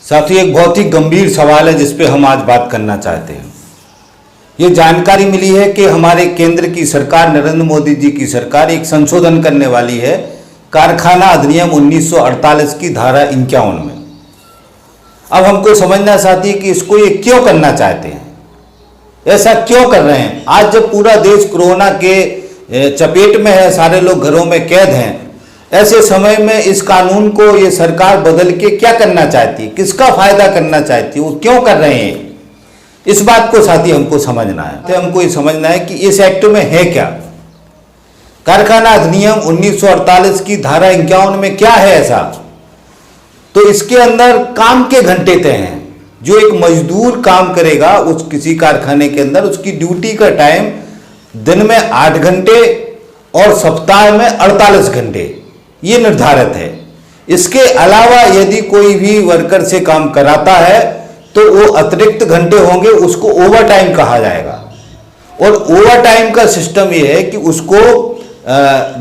साथियों, एक बहुत ही गंभीर सवाल है जिस पे हम आज बात करना चाहते हैं। ये जानकारी मिली है कि हमारे केंद्र की सरकार, नरेंद्र मोदी जी की सरकार एक संशोधन करने वाली है कारखाना अधिनियम 1948 की धारा 51 में। अब हमको समझना साथी कि इसको ये क्यों करना चाहते हैं, ऐसा क्यों कर रहे हैं। आज जब पूरा देश कोरोना के चपेट में है, सारे लोग घरों में कैद हैं, ऐसे समय में इस कानून को ये सरकार बदल के क्या करना चाहती है, किसका फायदा करना चाहती है, वो क्यों कर रहे हैं, इस बात को साथी हमको समझना है। तो हमको ये समझना है कि इस एक्ट में है क्या। कारखाना अधिनियम 1948 की धारा 51 में क्या है ऐसा। तो इसके अंदर काम के घंटे तय हैं। जो एक मजदूर काम करेगा उस किसी कारखाने के अंदर, उसकी ड्यूटी का टाइम दिन में 8 घंटे और सप्ताह में 48 घंटे ये निर्धारित है। इसके अलावा यदि कोई भी वर्कर से काम कराता है तो वो अतिरिक्त घंटे होंगे, उसको ओवर टाइम कहा जाएगा। और ओवर टाइम का सिस्टम ये है कि उसको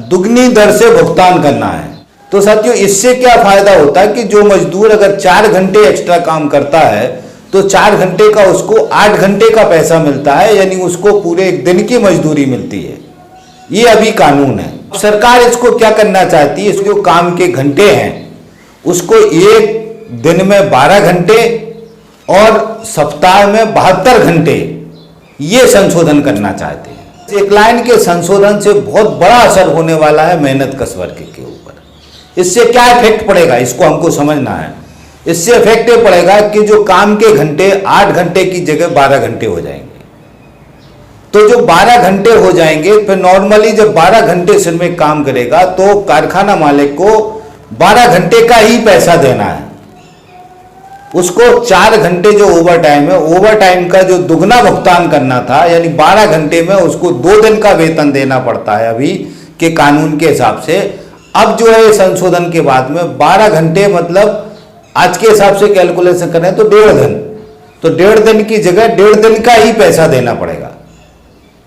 दुगनी दर से भुगतान करना है। तो साथियों, इससे क्या फायदा होता है कि जो मजदूर अगर 4 घंटे एक्स्ट्रा काम करता है तो 4 घंटे का उसको 8 घंटे का पैसा मिलता है, यानी उसको पूरे एक दिन की मजदूरी मिलती है। ये अभी कानून है। सरकार इसको क्या करना चाहती है, इसको काम के घंटे हैं उसको एक दिन में 12 घंटे और सप्ताह में 72 घंटे ये संशोधन करना चाहते हैं। एक लाइन के संशोधन से बहुत बड़ा असर होने वाला है मेहनत कश वर्ग के ऊपर। इससे क्या इफेक्ट पड़ेगा, इसको हमको समझना है। इससे इफेक्ट ये पड़ेगा कि जो काम के घंटे 8 घंटे की जगह 12 घंटे हो जाएंगे। तो जो 12 घंटे हो जाएंगे, फिर नॉर्मली जब 12 घंटे सिर में काम करेगा तो कारखाना मालिक को 12 घंटे का ही पैसा देना है। उसको 4 घंटे जो ओवर टाइम है, ओवर टाइम का जो दुगना भुगतान करना था, यानी 12 घंटे में उसको 2 दिन का वेतन देना पड़ता है अभी के कानून के हिसाब से। अब जो है संशोधन के बाद में 12 घंटे मतलब आज के हिसाब से कैलकुलेशन करें तो 1.5 दिन, तो 1.5 दिन की जगह 1.5 दिन का ही पैसा देना पड़ेगा।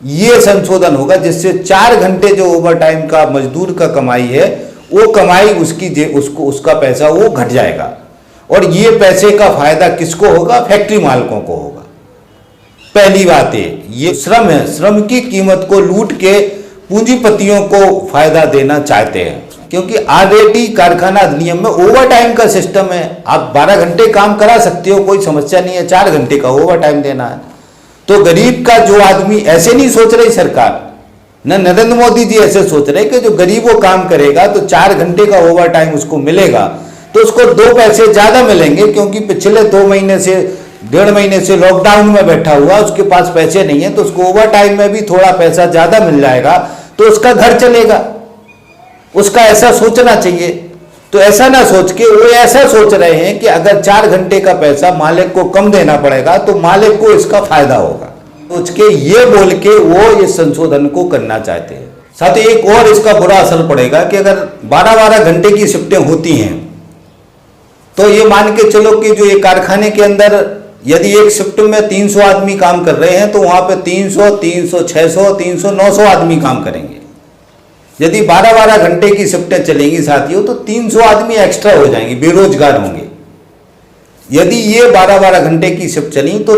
ये संशोधन होगा जिससे 4 घंटे जो ओवर टाइम का मजदूर का कमाई है वो कमाई उसका पैसा वो घट जाएगा। और ये पैसे का फायदा किसको होगा, फैक्ट्री मालिकों को होगा। पहली बात है, ये श्रम है, श्रम की कीमत को लूट के पूंजीपतियों को फायदा देना चाहते हैं, क्योंकि ऑलरेडी कारखाना अधिनियम में ओवर टाइम का सिस्टम है। आप 12 घंटे काम करा सकते हो, कोई समस्या नहीं है, 4 घंटे का ओवर टाइम देना है। तो गरीब का जो आदमी, ऐसे नहीं सोच रही सरकार, न नरेंद्र मोदी जी ऐसे सोच रहे कि जो गरीब वो काम करेगा तो 4 घंटे का ओवर टाइम उसको मिलेगा तो उसको 2 पैसे ज्यादा मिलेंगे, क्योंकि पिछले 2 महीने से 1.5 महीने से लॉकडाउन में बैठा हुआ, उसके पास पैसे नहीं है, तो उसको ओवर टाइम में भी थोड़ा पैसा ज्यादा मिल जाएगा तो उसका घर चलेगा। उसका ऐसा सोचना चाहिए। तो ऐसा ना सोच के वो ऐसा सोच रहे हैं कि अगर 4 घंटे का पैसा मालिक को कम देना पड़ेगा तो मालिक को इसका फायदा होगा, सोच के ये बोल के वो इस संशोधन को करना चाहते हैं। साथ ही एक और इसका बुरा असर पड़ेगा कि अगर 12-12 घंटे की शिफ्टें होती हैं तो ये मान के चलो कि जो ये कारखाने के अंदर यदि एक शिफ्ट में 300 आदमी काम कर रहे हैं तो वहां पे 300, 600, 300, 900 आदमी काम करेंगे। यदि 12-12 घंटे की शिफ्टें चलेंगी साथियों तो 300 आदमी एक्स्ट्रा हो जाएंगे, बेरोजगार होंगे। यदि ये 12-12 घंटे की शिफ्ट चली तो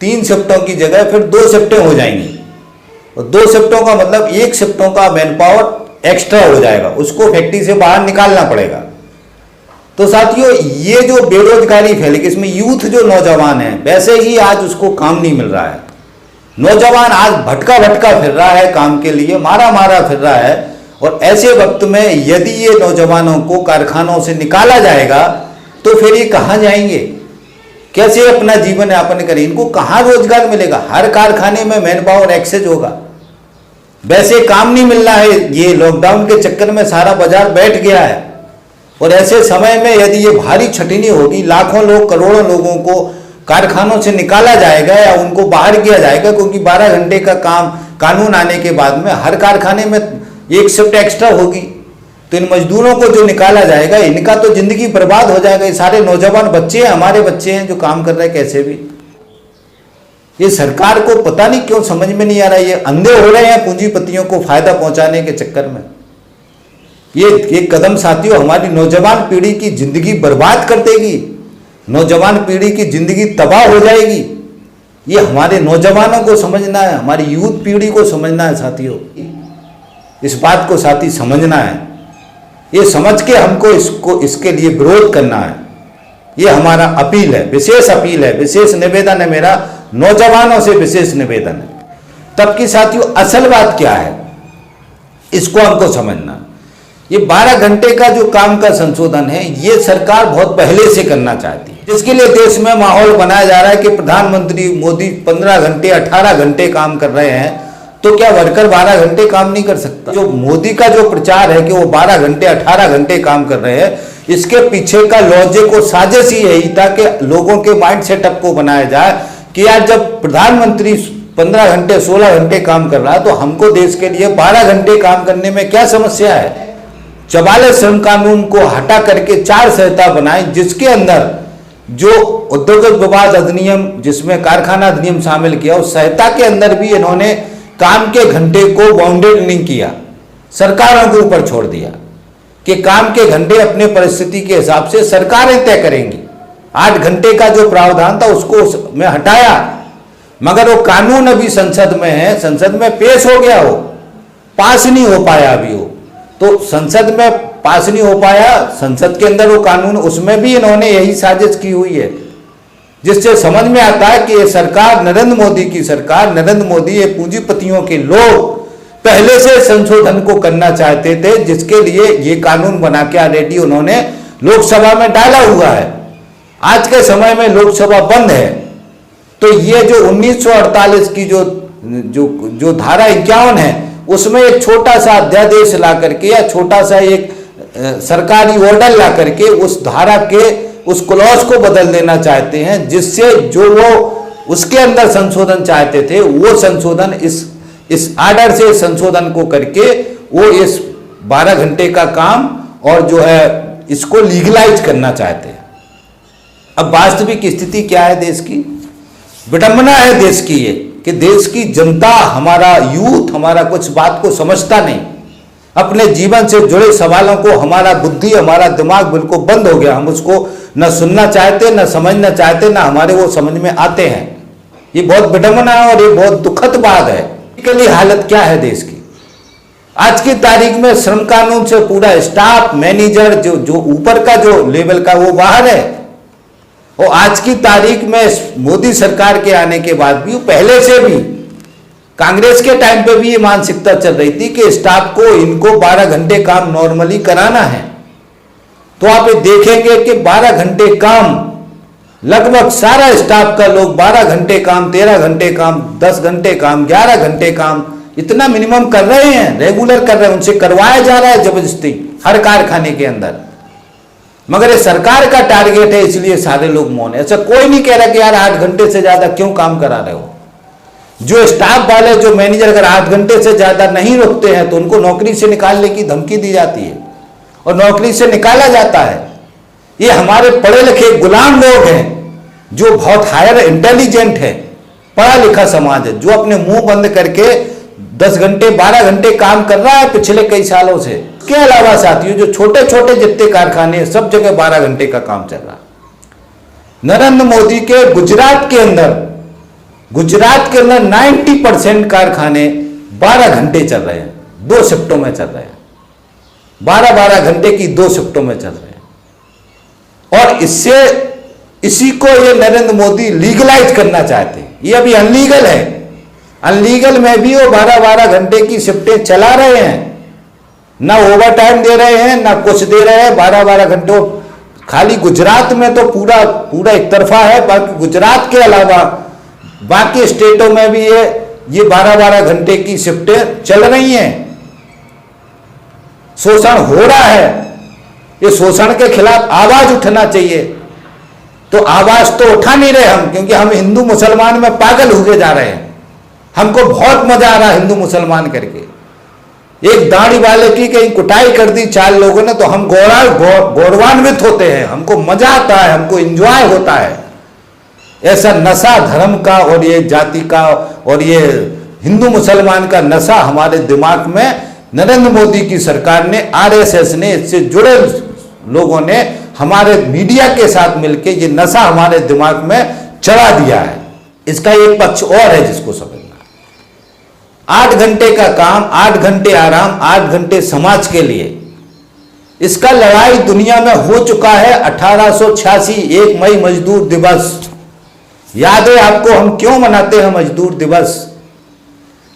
3 शिफ्टों की जगह फिर 2 शिफ्टें हो जाएंगी। और 2 शिफ्टों का मतलब 1 शिफ्टों का मैन पावर एक्स्ट्रा हो जाएगा, उसको फैक्ट्री से बाहर निकालना पड़ेगा। तो साथियों, ये जो बेरोजगारी फैली, इसमें यूथ जो नौजवान है, वैसे ही आज उसको काम नहीं मिल रहा है। नौजवान आज भटका फिर रहा है काम के लिए, मारा फिर रहा है। और ऐसे वक्त में यदि ये नौजवानों को कारखानों से निकाला जाएगा तो फिर ये कहाँ जाएंगे, कैसे अपना जीवन यापन करें, इनको कहाँ रोजगार मिलेगा। हर कारखाने में मैन पावर एक्सेस होगा, वैसे काम नहीं मिल रहा है। ये लॉकडाउन के चक्कर में सारा बाजार बैठ गया है। और ऐसे समय में यदि ये भारी छटनी होगी, लाखों लोग, करोड़ों लोगों को कारखानों से निकाला जाएगा या उनको बाहर किया जाएगा, क्योंकि 12 घंटे का काम कानून आने के बाद में हर कारखाने में 1 शिफ्ट एक्स्ट्रा होगी। तो इन मजदूरों को जो निकाला जाएगा, इनका तो जिंदगी बर्बाद हो जाएगा। ये सारे नौजवान बच्चे हैं, हमारे बच्चे हैं जो काम कर रहे हैं कैसे भी। ये सरकार को पता नहीं क्यों समझ में नहीं आ रहा है, ये अंधे हो रहे हैं पूंजीपतियों को फायदा पहुंचाने के चक्कर में। ये एक कदम साथियों हमारी नौजवान पीढ़ी की जिंदगी बर्बाद कर देगी। नौजवान पीढ़ी की जिंदगी तबाह हो जाएगी। ये हमारे नौजवानों को समझना है, हमारी यूथ पीढ़ी को समझना है साथियों। इस बात को साथी समझना है, ये समझ के हमको इसके लिए विरोध करना है। ये हमारा अपील है, विशेष अपील है, विशेष निवेदन है मेरा, नौजवानों से विशेष निवेदन है। तब की साथियों असल बात क्या है इसको हमको समझना। ये 12 घंटे का जो काम का संशोधन है ये सरकार बहुत पहले से करना चाहती है, जिसके लिए देश में माहौल बनाया जा रहा है कि प्रधानमंत्री मोदी 15 घंटे 18 घंटे काम कर रहे हैं, तो क्या वर्कर 12 घंटे काम नहीं कर सकता? जो मोदी का जो प्रचार है कि वो 12 घंटे 18 घंटे काम कर रहे हैं, इसके पीछे का लॉजिक और साजिश ही यही था कि लोगों के माइंड सेटअप को बनाया जाए कि यार जब प्रधानमंत्री 15 घंटे 16 घंटे काम कर रहा है तो हमको देश के लिए 12 घंटे काम करने में क्या समस्या है। 44 श्रम कानून को हटा करके 4 संहिता बनाए, जिसके अंदर जो औद्योगिक विवाद अधिनियम जिसमें कारखाना अधिनियम शामिल किया, उस संहिता के अंदर भी इन्होंने काम के घंटे को बाउंडेड नहीं किया, सरकारों के ऊपर छोड़ दिया कि काम के घंटे अपने परिस्थिति के हिसाब से सरकारें तय करेंगी। 8 घंटे का जो प्रावधान था उसको उसमें हटाया, मगर वो कानून अभी संसद में है, संसद में पेश हो गया, हो पास नहीं हो पाया अभी वो, तो संसद में पास नहीं हो पाया, संसद के अंदर वो कानून, उसमें भी इन्होंने यही साजिश की हुई है, जिससे समझ में आता है कि ये सरकार नरेंद्र मोदी की सरकार, नरेंद्र मोदी ये पूंजीपतियों के लोग पहले से संशोधन को करना चाहते थे, जिसके लिए ये कानून बना के ऑलरेडी उन्होंने लोकसभा में डाला हुआ है। आज के समय में लोकसभा बंद है, तो ये जो 1948 की जो धारा 51 है उसमें एक छोटा सा अध्यादेश ला करके या छोटा सा एक सरकारी ऑर्डर ला करके उस धारा के उस क्लॉज को बदल देना चाहते हैं, जिससे जो वो उसके अंदर संशोधन चाहते थे वो संशोधन इस आर्डर से संशोधन को करके वो इस 12 घंटे का काम और जो है इसको लीगलाइज करना चाहते हैं। अब वास्तविक स्थिति क्या है देश की? विडंबना है देश की ये कि देश की जनता, हमारा यूथ, हमारा कुछ बात को समझता नहीं, अपने जीवन से जुड़े सवालों को हमारा बुद्धि, हमारा दिमाग बिल्कुल बंद हो गया, हम उसको न सुनना चाहते, न समझना चाहते, न हमारे वो समझ में आते हैं। ये बहुत विडंबना है और ये बहुत दुखद बात है। के लिए हालत क्या है देश की? आज की तारीख में श्रम कानून से पूरा स्टाफ, मैनेजर, जो ऊपर का जो लेवल का वो बाहर है, और आज की तारीख में मोदी सरकार के आने के बाद भी, पहले से भी कांग्रेस के टाइम पे भी ये मानसिकता चल रही थी कि स्टाफ को इनको 12 घंटे काम नॉर्मली कराना है। तो आप ये देखेंगे कि 12 घंटे काम लगभग सारा स्टाफ का लोग 12 घंटे काम, 13 घंटे काम, 10 घंटे काम, 11 घंटे काम, इतना मिनिमम कर रहे हैं, रेगुलर कर रहे हैं, उनसे करवाया जा रहा है जबरदस्ती हर कारखाने के अंदर। मगर ये सरकार का टारगेट है, इसलिए सारे लोग मौन है। ऐसा कोई नहीं कह रहा कि यार 8 घंटे से ज्यादा क्यों काम करा रहे हो। जो स्टाफ वाले, जो मैनेजर अगर 8 घंटे से ज्यादा नहीं रुकते हैं तो उनको नौकरी से निकालने की धमकी दी जाती है और नौकरी से निकाला जाता है। ये हमारे पढ़े लिखे गुलाम लोग हैं जो बहुत हायर इंटेलिजेंट है, पढ़ा लिखा समाज है, जो अपने मुंह बंद करके 10 घंटे 12 घंटे काम कर रहा है पिछले कई सालों से। इसके अलावा साथियों जो छोटे छोटे जितने कारखाने हैं सब जगह 12 घंटे का काम चल रहा है। नरेंद्र मोदी के गुजरात के अंदर 90% कारखाने 12 घंटे चल रहे हैं, 2 शिफ्टों में चल रहे हैं, 12-12 घंटे की 2 शिफ्टों में चल रहे हैं। और इसी को ये नरेंद्र मोदी लीगलाइज करना चाहते हैं। ये अभी अनलीगल है, अनलीगल में भी वो 12-12 घंटे की शिफ्टें चला रहे हैं, ना ओवर टाइम दे रहे हैं ना कुछ दे रहे हैं। 12-12 घंटों खाली गुजरात में तो पूरा एक तरफा है, बाकी गुजरात के अलावा बाकी स्टेटों में भी ये 12-12 घंटे की शिफ्टें चल रही हैं। शोषण हो रहा है, ये शोषण के खिलाफ आवाज उठना चाहिए। तो आवाज तो उठा नहीं रहे हम, क्योंकि हम हिंदू मुसलमान में पागल हुए जा रहे हैं। हमको बहुत मजा आ रहा है हिंदू मुसलमान करके। एक दाढ़ी वाले की कहीं कुटाई कर दी 4 लोगों ने तो हम गौरवान्वित होते हैं, हमको मजा आता है, हमको एंजॉय होता है। ऐसा नशा धर्म का और ये जाति का और ये हिंदू मुसलमान का नशा हमारे दिमाग में नरेंद्र मोदी की सरकार ने, RSS ने, इससे जुड़े लोगों ने हमारे मीडिया के साथ मिलकर ये नशा हमारे दिमाग में चढ़ा दिया है। इसका एक पक्ष और है जिसको समझना। 8 घंटे का काम, 8 घंटे आराम, 8 घंटे समाज के लिए, इसका लड़ाई दुनिया में हो चुका है। 1886 1 मई मजदूर दिवस, याद है आपको हम क्यों मनाते हैं मजदूर दिवस?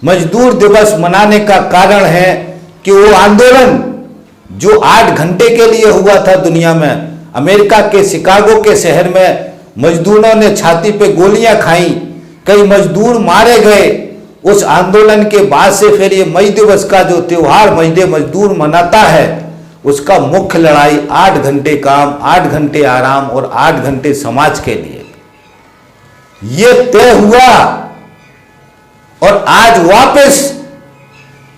मजदूर दिवस मनाने का कारण है कि वो आंदोलन जो 8 घंटे के लिए हुआ था दुनिया में, अमेरिका के शिकागो के शहर में मजदूरों ने छाती पे गोलियां खाई, कई मजदूर मारे गए। उस आंदोलन के बाद से फिर ये मई दिवस का जो त्योहार मजदूर मनाता है, उसका मुख्य लड़ाई 8 घंटे काम, 8 घंटे आराम और 8 घंटे समाज के लिए ये तय हुआ। और आज वापस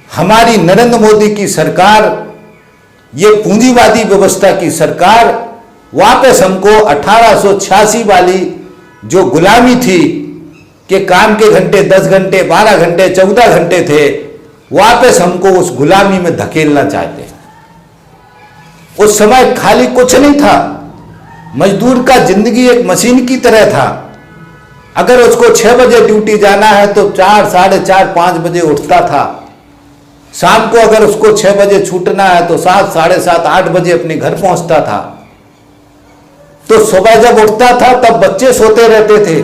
हमारी नरेंद्र मोदी की सरकार, ये पूंजीवादी व्यवस्था की सरकार वापस हमको 1886 वाली जो गुलामी थी कि काम के घंटे 10 घंटे, 12 घंटे, 14 घंटे थे, वापस हमको उस गुलामी में धकेलना चाहते हैं। उस समय खाली कुछ नहीं था, मजदूर का जिंदगी एक मशीन की तरह था। अगर उसको 6 बजे ड्यूटी जाना है तो 4, साढ़े 4, 5 बजे उठता था। शाम को अगर उसको 6 बजे छूटना है तो 7, साढ़े 7, 8 बजे अपने घर पहुंचता था। तो सुबह जब उठता था तब बच्चे सोते रहते थे,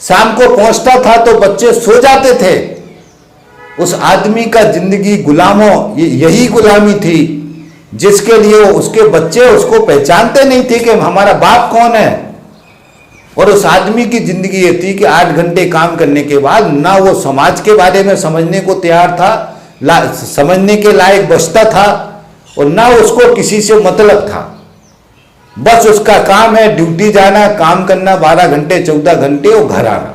शाम को पहुंचता था तो बच्चे सो जाते थे। उस आदमी का जिंदगी गुलामों, यही गुलामी थी जिसके लिए उसके बच्चे उसको पहचानते नहीं थे कि हमारा बाप कौन है। और उस आदमी की जिंदगी ये थी कि 8 घंटे काम करने के बाद ना वो समाज के बारे में समझने को तैयार था, समझने के लायक बचता था, और ना उसको किसी से मतलब था। बस उसका काम है ड्यूटी जाना, काम करना 12 घंटे 14 घंटे और घर आना,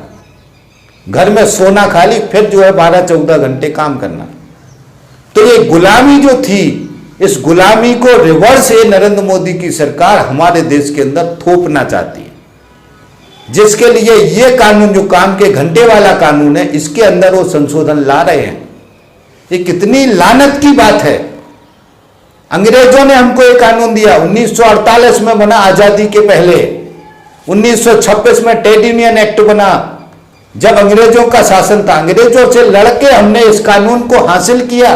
घर में सोना खाली, फिर जो है 12-14 घंटे काम करना। तो ये गुलामी जो थी, इस गुलामी को रिवर्स ये नरेंद्र मोदी की सरकार हमारे देश के अंदर थोपना चाहती है, जिसके लिए ये कानून जो काम के घंटे वाला कानून है, इसके अंदर वो संशोधन ला रहे हैं। ये कितनी लानत की बात है। अंग्रेजों ने हमको एक कानून दिया, 1948 में बना, आजादी के पहले 1926 में ट्रेड यूनियन एक्ट बना। जब अंग्रेजों का शासन था, अंग्रेजों से लड़के हमने इस कानून को हासिल किया।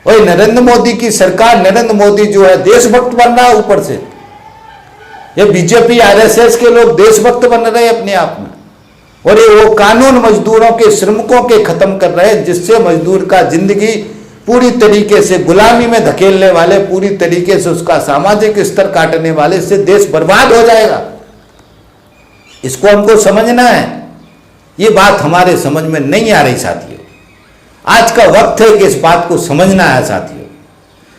और नरेंद्र मोदी की सरकार, नरेंद्र मोदी जो है देशभक्त बन रहा है ऊपर से। ये बीजेपी आरएसएस के लोग देशभक्त बन रहे हैं अपने आप में, और ये वो कानून मजदूरों के, श्रमिकों के खत्म कर रहे हैं, जिससे मजदूर का जिंदगी पूरी तरीके से गुलामी में धकेलने वाले, पूरी तरीके से उसका सामाजिक स्तर काटने वाले, इससे देश बर्बाद हो जाएगा। इसको हमको समझना है। ये बात हमारे समझ में नहीं आ रही साथियों। आज का वक्त है कि इस बात को समझना है साथियों।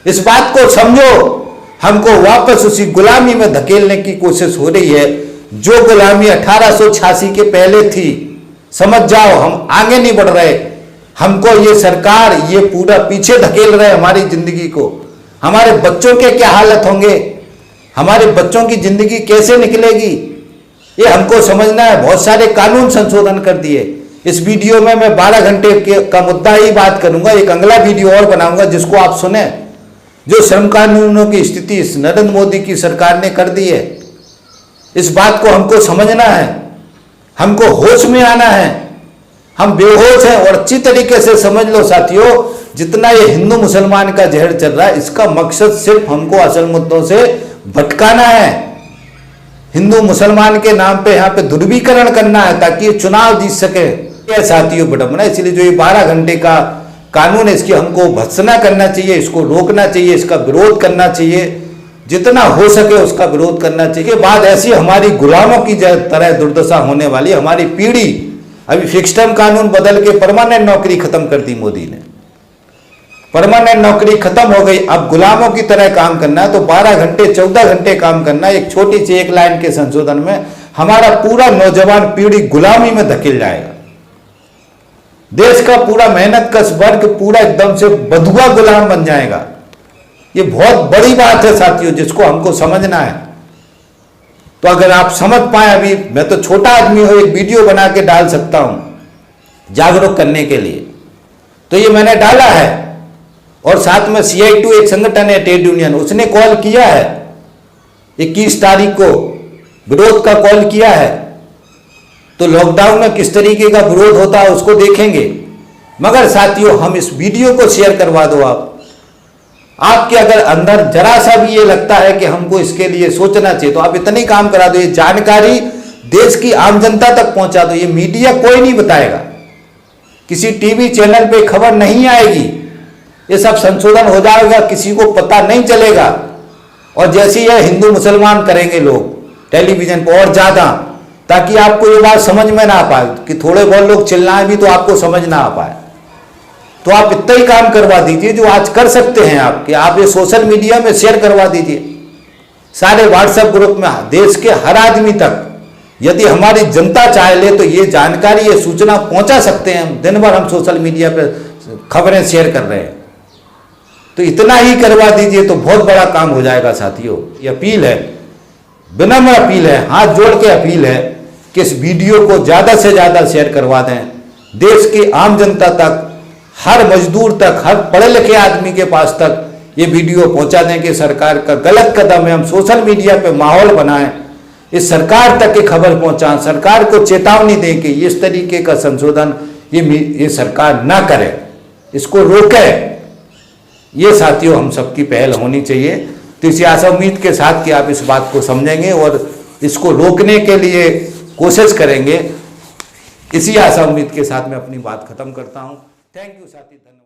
इस बात को समझो। हमको वापस उसी गुलामी में धकेलने की कोशिश हो रही है, जो गुलामी 1886 के पहले थी। समझ जाओ, हम आगे नहीं बढ़ रहे। हमको ये सरकार ये पूरा पीछे धकेल रहे हमारी जिंदगी को। हमारे बच्चों के क्या हालत होंगे, हमारे बच्चों की जिंदगी कैसे निकलेगी, ये हमको समझना है। बहुत सारे कानून संशोधन कर दिए। इस वीडियो में मैं 12 घंटे का मुद्दा ही बात करूंगा। एक अगला वीडियो और बनाऊंगा जिसको आप सुने, जो श्रम कानूनों की स्थिति इस नरेंद्र मोदी की सरकार ने कर दी है। इस बात को हमको समझना है, हमको होश में आना है। हम बेहोश हैं। और अच्छी तरीके से समझ लो साथियों, जितना ये हिंदू मुसलमान का जहर चल रहा है, इसका मकसद सिर्फ हमको असल मुद्दों से भटकाना है। हिंदू मुसलमान के नाम पे यहाँ पे ध्रुवीकरण करना है ताकि ये चुनाव जीत सके। ये साथियों विडंबना। इसलिए जो ये 12 घंटे का कानून है, इसकी हमको भत्सना करना चाहिए, इसको रोकना चाहिए, इसका विरोध करना चाहिए, जितना हो सके उसका विरोध करना चाहिए। बाद ऐसी हमारी गुलामों की तरह दुर्दशा होने वाली। हमारी पीढ़ी, अभी फिक्स टर्म कानून बदल के परमानेंट नौकरी खत्म कर दी मोदी ने, परमानेंट नौकरी खत्म हो गई। अब गुलामों की तरह काम करना है तो 12 घंटे 14 घंटे काम करना। एक छोटी सी एक लाइन के संशोधन में हमारा पूरा नौजवान पीढ़ी गुलामी में धकेल जाएगा। देश का पूरा मेहनत कश वर्ग पूरा एकदम से बधुआ गुलाम बन जाएगा। ये बहुत बड़ी बात है साथियों, जिसको हमको समझना है। तो अगर आप समझ पाए, अभी मैं तो छोटा आदमी हूं, एक वीडियो बना के डाल सकता हूं जागरूक करने के लिए, तो ये मैंने डाला है। और साथ में CI2 एक संगठन है ट्रेड यूनियन, उसने कॉल किया है 21 तारीख को विरोध का कॉल किया है, तो लॉकडाउन में किस तरीके का विरोध होता है उसको देखेंगे। मगर साथियों, हम इस वीडियो को शेयर करवा दो। आपके अगर अंदर जरा सा भी ये लगता है कि हमको इसके लिए सोचना चाहिए, तो आप इतने काम करा दो, ये जानकारी देश की आम जनता तक पहुंचा दो। ये मीडिया कोई नहीं बताएगा, किसी टीवी चैनल पे खबर नहीं आएगी, ये सब संशोधन हो जाएगा, किसी को पता नहीं चलेगा। और जैसे यह हिंदू मुसलमान करेंगे लोग टेलीविजन पर और ज्यादा, ताकि आपको ये बात समझ में ना आ पाए कि थोड़े बहुत लोग चिल्लाएं भी तो आपको समझ ना आ पाए। तो आप इतना ही काम करवा दीजिए जो आज कर सकते हैं आप, कि आप ये सोशल मीडिया में शेयर करवा दीजिए, सारे व्हाट्सएप ग्रुप में, देश के हर आदमी तक। यदि हमारी जनता चाह ले तो ये जानकारी, ये सूचना पहुंचा सकते हैं। दिन भर हम सोशल मीडिया पर खबरें शेयर कर रहे हैं, तो इतना ही करवा दीजिए तो बहुत बड़ा काम हो जाएगा साथियों। ये अपील है, विनम्र अपील है, हाथ जोड़ के अपील है कि इस वीडियो को ज़्यादा से ज़्यादा शेयर करवा दें, देश की आम जनता तक, हर मजदूर तक, हर पढ़े लिखे आदमी के पास तक ये वीडियो पहुंचा दें कि सरकार का गलत कदम है। हम सोशल मीडिया पे माहौल बनाएं, इस सरकार तक की खबर पहुंचाएं, सरकार को चेतावनी दें कि इस तरीके का संशोधन ये सरकार ना करे, इसको रोके। ये साथियों हम सबकी पहल होनी चाहिए। तो इसी आशा उम्मीद के साथ कि आप इस बात को समझेंगे और इसको रोकने के लिए कोशिश करेंगे, इसी आशा उम्मीद के साथ मैं अपनी बात खत्म करता हूं। थैंक यू साथी, धन्यवाद।